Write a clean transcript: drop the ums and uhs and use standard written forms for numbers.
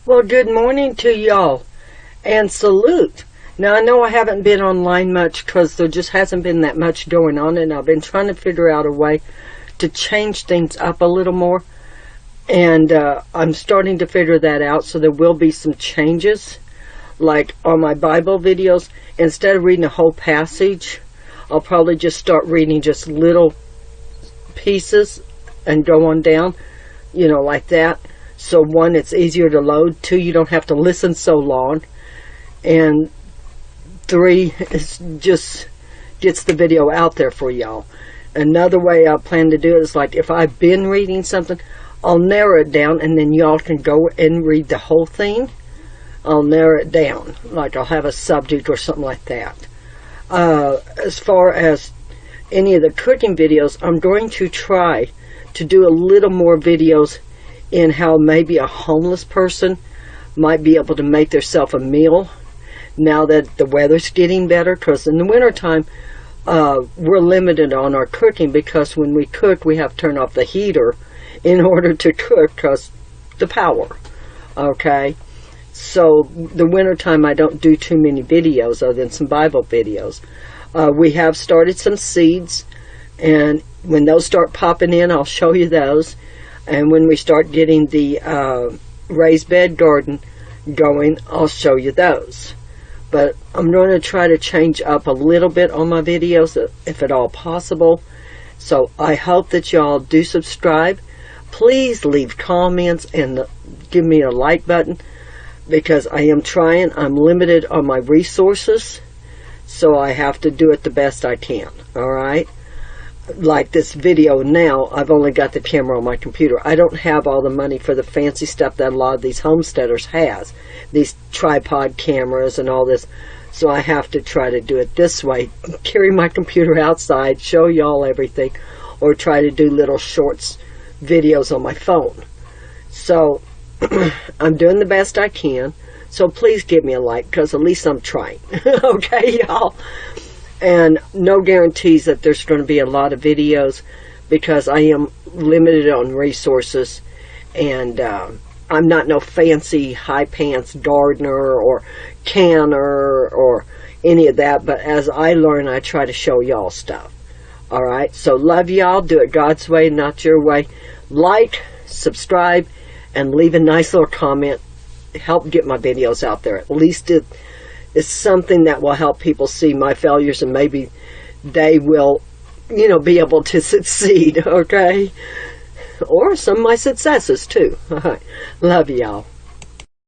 Well, good morning to y'all, and salute. Now, I know I haven't been online much because there just hasn't been that much going on, and I've been trying to figure out a way to change things up a little more, and I'm starting to figure that out, so there will be some changes. Like on my Bible videos, instead of reading a whole passage, I'll probably just start reading just little pieces and go on down, like that. So one, it's easier to load. Two, you don't have to listen so long. And three, it just gets the video out there for y'all. Another way I plan to do it is like if I've been reading something, I'll narrow it down and then y'all can go and read the whole thing. I'll narrow it down. Like I'll have a subject or something like that. As far as any of the cooking videos, I'm going to try to do a little more videos in how maybe a homeless person might be able to make themselves a meal now that the weather's getting better, because in the wintertime we're limited on our cooking because when we cook we have to turn off the heater in order to cook because the power. Okay, so the wintertime I don't do too many videos other than some Bible videos. We have started some seeds, and when those start popping in I'll show you those. And when we start getting the raised bed garden going, I'll show you those. But I'm going to try to change up a little bit on my videos, if at all possible. So I hope that y'all do subscribe. Please leave comments and give me a like button, because I am trying. I'm limited on my resources, so I have to do it the best I can. All right? Like this video now, I've only got the camera on my computer. I don't have all the money for the fancy stuff that a lot of these homesteaders has, these tripod cameras and all this, so I have to try to do it this way, carry my computer outside, show y'all everything, or try to do little shorts videos on my phone. So I'm doing the best I can, so please give me a like, because at least I'm trying. Okay, y'all? And no guarantees that there's going to be a lot of videos, because I am limited on resources, and I'm not no fancy high pants gardener or canner or any of that, but as I learn I try to show y'all stuff. Alright, so love y'all. Do it God's way, not your way. Like, subscribe, and leave a nice little comment. Help get my videos out there. At least it's something that will help people see my failures, and maybe they will, be able to succeed, okay? Or some of my successes, too. All right. Love y'all.